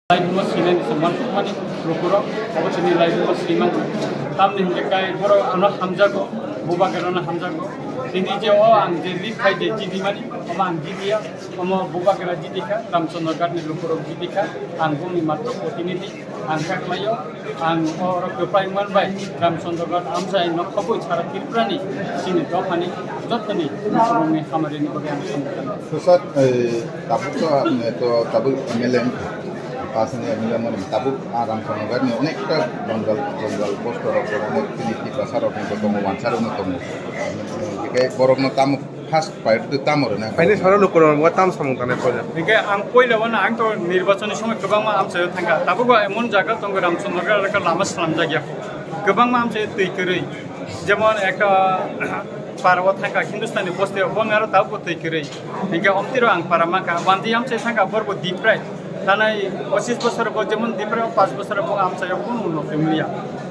Lain sinan semantuk mani rukuro obo sini lain siman tam ni hingga boro anak hamjago buba gerona hamjago ini jawa ang jadi kai je jadi mani oma ang jadi ya oma buba gera jadi ka Ramchandra Ghat ni rukuro jadi ka ang bumi matro protiniti ang kaklayo ang orang kepai man bai Ramchandra Ghat amsa ino kobo cara kirprani sini do mani jotni rumi hamarin bagian sambutan Pusat tabuk tabuk MLM পাশে মিলন তাবুক Ramchandra Ghat ni অনেকটা জঙ্গল পোস্টর অনেক তিনি প্রসারক দম ওয়ানসার দম দিকে বরং তাম ফার্স্ট পাইট তামরে না ফাইনে সারা লোক করবা তাম সামুতানে পড়ে Hingga ang koilawan ang to nirbachan সময় गोबां मा आमसे थांगा दाबो एमन जागा दं Ramchandra Ghat का लामा सालाम जागिया गोबां मा आमसे तैकरै जेमन একটা पारवा थांगा हिंदुस्तानी बस्ते बंगारो दाबो तैकरै हिंगा अमतिरो आं पारामाका वान्दी आमसे थांगा बरबो दिप्राय তানাই 25 বছর যেমন দিপ্রে 5 বছর বং আমসায় কোন উন্নতি মিলিয়া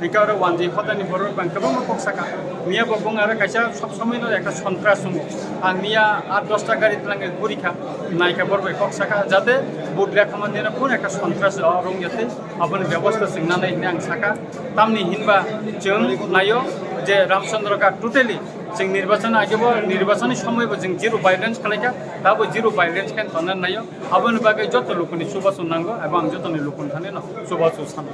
একা আর ওয়ানজি হদানি বড় ব্যাংক বং পকসাকা মিয়া বং আর কাইসা সব সময় একটা সন্ত্রাস সুমু আং মিয়া 8-10টা গাড়ি লাঙ্গে পরীক্ষা নাইকা বড় পকসাকা যাতে বুডলা খামানিনা কোন একটা সন্ত্রাস রং যাতে আপনি ব্যবস্থা সিংনানাই আং সাকা তামনি হিনবা जों নাইও যে Ramchandra Ghat টোটালি जों निर्वाचन आगेबो निर्वाचन समयबो जों जिरो भाइलेन्स खालायका दाबो जिरो भाइलेन्स खान तनन नायो आबोनि बागै जत लोकनि सुबास नांगौ एबं जतनि लोकनि थाने न सुबास सान